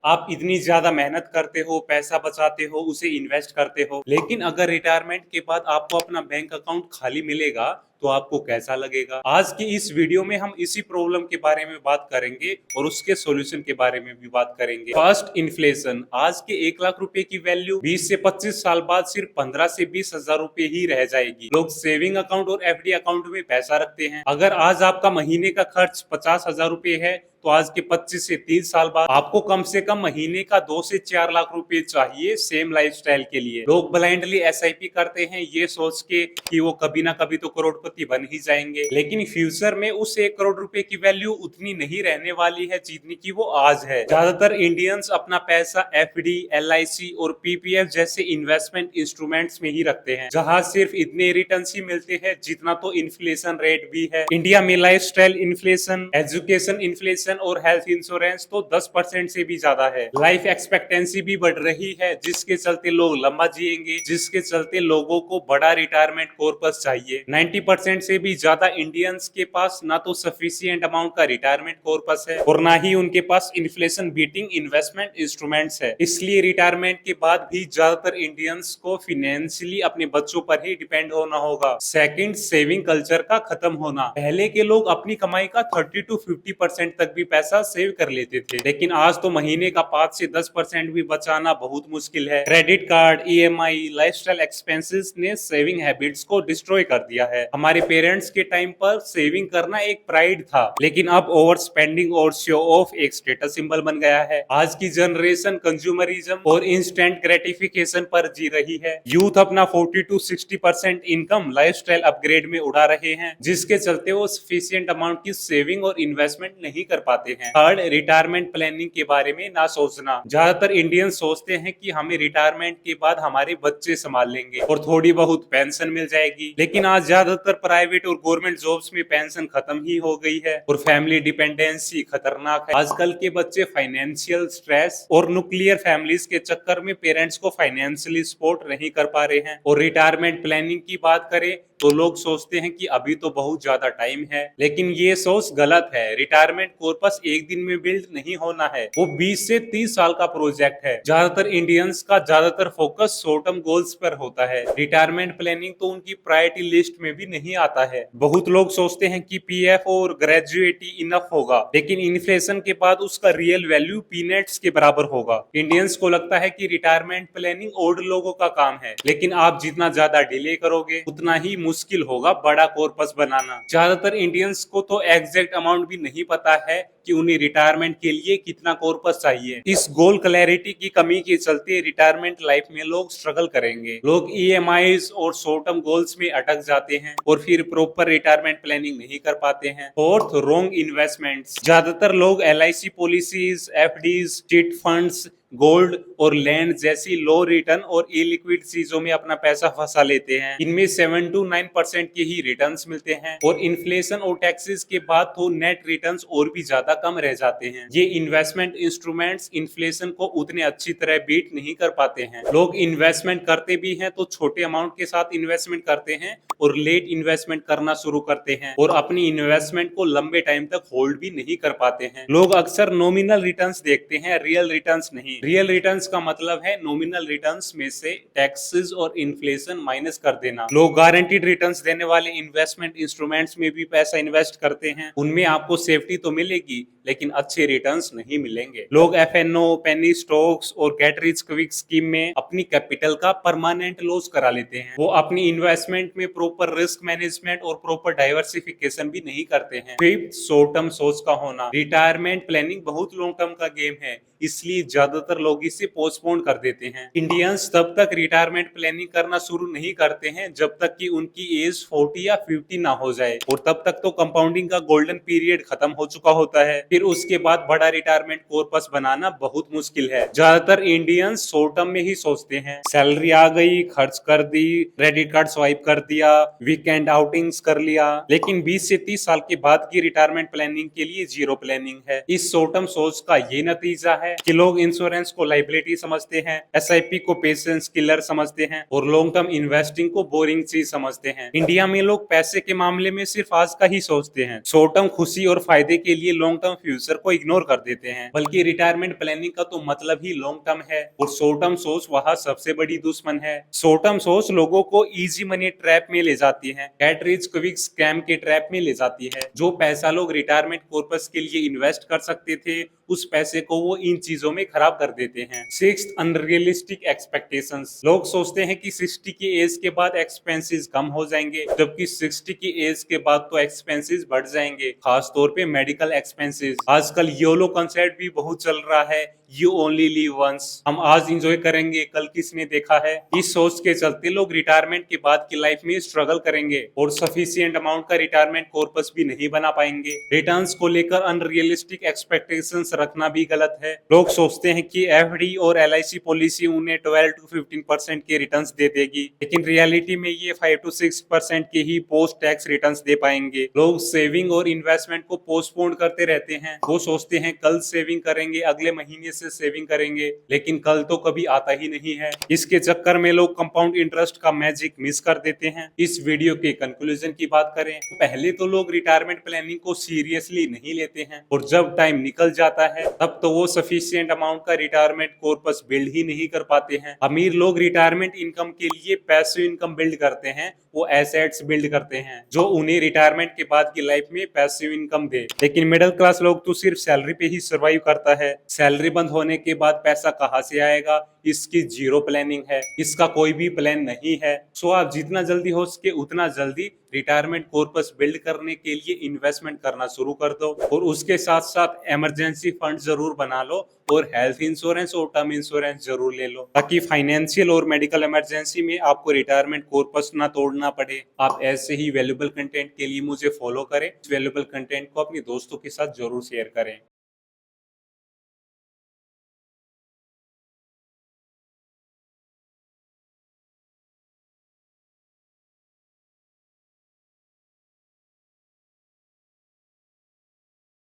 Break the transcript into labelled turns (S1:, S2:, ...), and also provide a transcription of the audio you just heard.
S1: आप इतनी ज्यादा मेहनत करते हो, पैसा बचाते हो, उसे इन्वेस्ट करते हो, लेकिन अगर रिटायरमेंट के बाद आपको अपना बैंक अकाउंट खाली मिलेगा तो आपको कैसा लगेगा। आज की इस वीडियो में हम इसी प्रॉब्लम के बारे में बात करेंगे और उसके सॉल्यूशन के बारे में भी बात करेंगे। First, inflation. आज के 1 लाख रुपए की वैल्यू 20 से 25 साल बाद सिर्फ 15 से 20 हजार रुपए ही रह जाएगी। लोग सेविंग अकाउंट और एफडी अकाउंट में पैसा रखते हैं। अगर आज आपका महीने का खर्च 50 हजार रुपए है तो आज के 25 से 30 साल बाद आपको कम से कम महीने का 2 से 4 लाख रुपए चाहिए सेम लाइफस्टाइल के लिए। लोग ब्लाइंडली एसआईपी करते हैं ये सोच के कि वो कभी ना कभी तो करोड़पति बन ही जाएंगे, लेकिन फ्यूचर में उस 1 करोड़ रुपए की वैल्यू उतनी नहीं रहने वाली है जितनी की वो आज है। ज्यादातर इंडियंस अपना पैसा एफडी, एलआईसी और पीपीएफ जैसे इन्वेस्टमेंट इंस्ट्रूमेंट्स में ही रखते हैं, जहां सिर्फ इतने रिटर्न ही मिलते हैं जितना तो इन्फ्लेशन रेट भी है। इंडिया में लाइफस्टाइल इन्फ्लेशन, एजुकेशन इन्फ्लेशन और हेल्थ इंश्योरेंस तो 10% से भी ज्यादा है। लाइफ एक्सपेक्टेंसी भी बढ़ रही है, जिसके चलते लोग लंबा जिएंगे, जिसके चलते लोगों को बड़ा रिटायरमेंट कॉर्पस चाहिए। 90% से भी ज्यादा इंडियंस के पास ना तो सफिशिएंट अमाउंट का रिटायरमेंट कॉर्पस है और ना ही उनके पास इन्फ्लेशन बीटिंग इन्वेस्टमेंट इंस्ट्रूमेंट्स है। इसलिए रिटायरमेंट के बाद भी ज्यादातर इंडियंस को फाइनेंशियली अपने बच्चों पर ही डिपेंड होना होगा। सेकंड, सेविंग कल्चर का खत्म होना। पहले के लोग अपनी कमाई का 30 to 50% तक भी पैसा सेव कर लेते थे, लेकिन आज तो महीने का 5 से 10% भी बचाना बहुत मुश्किल है। Credit card, EMI, lifestyle expenses ने सेविंग हैबिट्स को डिस्ट्रॉय कर दिया है। हमारे पेरेंट्स के टाइम पर सेविंग करना एक प्राइड था, लेकिन अब ओवर स्पेंडिंग और शो ऑफ एक स्टेटस सिंबल बन गया है। आज की जनरेशन कंज्यूमरिज्म और इंस्टेंट ग्रेटिफिकेशन पर जी रही है। यूथ अपना 40 to 60% इनकम लाइफस्टाइल अपग्रेड में उड़ा रहे हैं, जिसके चलते वो सफिशिएंट अमाउंट की सेविंग और इन्वेस्टमेंट नहीं कर पाते हैं। थर्ड, रिटायरमेंट प्लानिंग के बारे में ना सोचना। ज्यादातर इंडियन सोचते हैं कि हमें रिटायरमेंट के बाद हमारे बच्चे संभाल लेंगे और थोड़ी बहुत पेंशन मिल जाएगी, लेकिन आज ज्यादातर प्राइवेट और गवर्नमेंट जॉब्स में पेंशन खत्म ही हो गई है और फैमिली डिपेंडेंसी खतरनाक है। आजकल के बच्चे फाइनेंशियल स्ट्रेस और न्यूक्लियर फैमिलीज के चक्कर में पेरेंट्स को फाइनेंशियली सपोर्ट नहीं कर पा रहे हैं। और रिटायरमेंट प्लानिंग की बात करें तो लोग सोचते हैं कि अभी तो बहुत ज्यादा टाइम है, लेकिन ये सोच गलत है। रिटायरमेंट कॉर्पस एक दिन में बिल्ड नहीं होना है, वो 20 से 30 साल का प्रोजेक्ट है। ज्यादातर इंडियंस का ज्यादातर फोकस शॉर्ट टर्म गोल्स पर होता है। रिटायरमेंट प्लानिंग तो उनकी प्रायोरिटी लिस्ट में भी नहीं आता है। बहुत लोग सोचते हैं कि पीएफ और ग्रेजुएटी इनफ होगा, लेकिन इन्फ्लेशन के बाद उसका रियल वैल्यू पीनट्स के बराबर होगा। इंडियंस को लगता है कि रिटायरमेंट प्लानिंग ओल्ड लोगों का काम है, लेकिन आप जितना ज्यादा डिले करोगे उतना ही मुश्किल होगा बड़ा कॉर्पस बनाना। ज्यादातर इंडियंस को तो एग्जैक्ट अमाउंट भी नहीं पता है कि उन्हें रिटायरमेंट के लिए कितना कॉर्पस चाहिए। इस गोल क्लैरिटी की कमी के चलते रिटायरमेंट लाइफ में लोग स्ट्रगल करेंगे। लोग ईएमआईज और शॉर्ट टर्म गोल्स में अटक जाते हैं और फिर प्रॉपर रिटायरमेंट प्लानिंग नहीं कर पाते हैं। Fourth, wrong investments. ज्यादातर लोग LIC policies, FDs, chit funds, gold और लैंड जैसी लो रिटर्न और इलिक्विड चीजों में अपना पैसा फंसा लेते हैं। इनमें 7 to 9% के ही रिटर्न्स मिलते हैं और इन्फ्लेशन और टैक्सेस के बाद तो नेट रिटर्न्स और भी ज्यादा कम रह जाते हैं। ये इन्वेस्टमेंट इंस्ट्रूमेंट्स इन्फ्लेशन को उतने अच्छी तरह बीट नहीं कर पाते हैं। लोग इन्वेस्टमेंट करते भी हैं तो छोटे अमाउंट के साथ इन्वेस्टमेंट करते हैं और लेट इन्वेस्टमेंट करना शुरू करते हैं और अपनी इन्वेस्टमेंट को लंबे टाइम तक होल्ड भी नहीं कर पाते हैं। लोग अक्सर नॉमिनल रिटर्न्स देखते हैं, रियल रिटर्न्स नहीं। रियल रिटर्न्स का मतलब है नॉमिनल रिटर्न्स में से टैक्सेस और इन्फ्लेशन माइनस कर देना। लोग गारंटीड रिटर्न्स देने वाले इन्वेस्टमेंट इंस्ट्रूमेंट्स में भी पैसा इन्वेस्ट करते हैं। उनमें आपको सेफ्टी तो मिलेगी, लेकिन अच्छे रिटर्न्स नहीं मिलेंगे। लोग एफएनओ, पेनी स्टॉक्स और गेट रिच क्विक स्कीम में अपनी कैपिटल का परमानेंट लॉस करा लेते हैं। वो अपनी इन्वेस्टमेंट में प्रॉपर रिस्क मैनेजमेंट और प्रॉपर डाइवर्सिफिकेशन भी नहीं करते हैं। फिफ्थ, शॉर्ट टर्म सोच का होना। रिटायरमेंट प्लानिंग बहुत लॉन्ग टर्म का गेम है, इसलिए ज्यादातर लोग इसे पोस्टपोन कर देते हैं। इंडियंस तब तक रिटायरमेंट प्लानिंग करना शुरू नहीं करते हैं जब तक कि उनकी एज 40 या 50 ना हो जाए, और तब तक तो कंपाउंडिंग का गोल्डन पीरियड खत्म हो चुका होता है। फिर उसके बाद बड़ा रिटायरमेंट कॉर्पस बनाना बहुत मुश्किल है। ज्यादातर इंडियंस शॉर्ट टर्म में ही सोचते हैं। सैलरी आ गई, खर्च कर दी, क्रेडिट कार्ड स्वाइप कर दिया, वीकेंड आउटिंग्स कर लिया, लेकिन 20 से 30 साल के बाद की रिटायरमेंट प्लानिंग के लिए जीरो प्लानिंग है। इस शॉर्ट टर्म सोच का ये नतीजा है कि लोग इंश्योरेंस इंश्योरेंस को लाइबिलिटी समझते हैं, एसआईपी को पेशेंस किलर समझते हैं और लॉन्ग टर्म इन्वेस्टिंग को बोरिंग चीज समझते हैं। इंडिया में लोग पैसे के मामले में सिर्फ आज का ही सोचते हैं, शॉर्ट टर्म खुशी और फायदे के लिए लॉन्ग टर्म फ्यूचर को इग्नोर कर देते हैं। बल्कि रिटायरमेंट प्लानिंग का तो मतलब ही लॉन्ग टर्म है और शॉर्ट टर्म सोच वहाँ सबसे बड़ी दुश्मन है। शॉर्ट टर्म सोच लोगों को इजी मनी ट्रैप में ले जाती है, गेट रिच क्विक स्कैम के ट्रैप में ले जाती है। जो पैसा लोग रिटायरमेंट पर्पस के लिए इन्वेस्ट कर सकते थे, उस पैसे को वो इन चीजों में खराब कर देते हैं। Sixth, unrealistic expectations. लोग सोचते हैं कि 60 की एज के बाद एक्सपेंसेस कम हो जाएंगे, जबकि 60 की एज के बाद तो एक्सपेंसेस बढ़ जाएंगे, खास तौर पे मेडिकल एक्सपेंसेस। आजकल योलो कंसेप्ट भी बहुत चल रहा है, यू ओनली लिव वंस। हम आज इंजॉय करेंगे, कल किसने देखा है। इस सोच के चलते लोग रिटायरमेंट के बाद की लाइफ में स्ट्रगल करेंगे और सफिशिएंट अमाउंट का रिटायरमेंट कॉर्पस भी नहीं बना पाएंगे। रिटर्न्स को लेकर अनरियलिस्टिक एक्सपेक्टेशंस रखना भी गलत है। लोग सोचते हैं कि एफडी और एलआईसी पॉलिसी उन्हें 12 to 15% के रिटर्न्स दे देगी, लेकिन रियलिटी में ये 5 to 6% के ही पोस्ट टैक्स रिटर्न्स दे पाएंगे। लोग सेविंग और इन्वेस्टमेंट को पोस्टपोन करते रहते हैं। वो सोचते हैं कल सेविंग करेंगे, अगले महीने से सेविंग करेंगे, लेकिन कल तो कभी आता ही नहीं है। इसके चक्कर में लोग कंपाउंड इंटरेस्ट का मैजिक मिस कर देते हैं। इस वीडियो के कंक्लूजन की बात करें, पहले तो लोग रिटायरमेंट प्लानिंग को सीरियसली नहीं लेते हैं और जब टाइम निकल जाता है तब तो वो सफिशिएंट अमाउंट का रिटायरमेंट कॉर्पस बिल्ड ही नहीं कर पाते हैं। अमीर लोग रिटायरमेंट इनकम के लिए पैसिव इनकम बिल्ड करते हैं, वो एसेट्स बिल्ड करते हैं जो उन्हें रिटायरमेंट के बाद की लाइफ में पैसिव इनकम दे। लेकिन मिडिल क्लास लोग तो सिर्फ सैलरी पे ही सर्वाइव करता है। सैलरी बंद होने के बाद पैसा कहाँ से आएगा, इसकी जीरो प्लानिंग है, इसका कोई भी प्लान नहीं है। सो आप जितना जल्दी हो सके उतना जल्दी रिटायरमेंट कॉर्पस बिल्ड करने के लिए इन्वेस्टमेंट करना शुरू कर दो और उसके साथ साथ इमरजेंसी फंड जरूर बना लो और हेल्थ इंश्योरेंस और टर्म इंश्योरेंस जरूर ले लो, ताकि फाइनेंशियल और मेडिकल इमरजेंसी में आपको रिटायरमेंट कॉर्पस ना तोड़ना पड़े। आप ऐसे ही वैल्यूएबल कंटेंट के लिए मुझे फॉलो करें। वैल्यूएबल कंटेंट को अपने दोस्तों के साथ जरूर शेयर करें।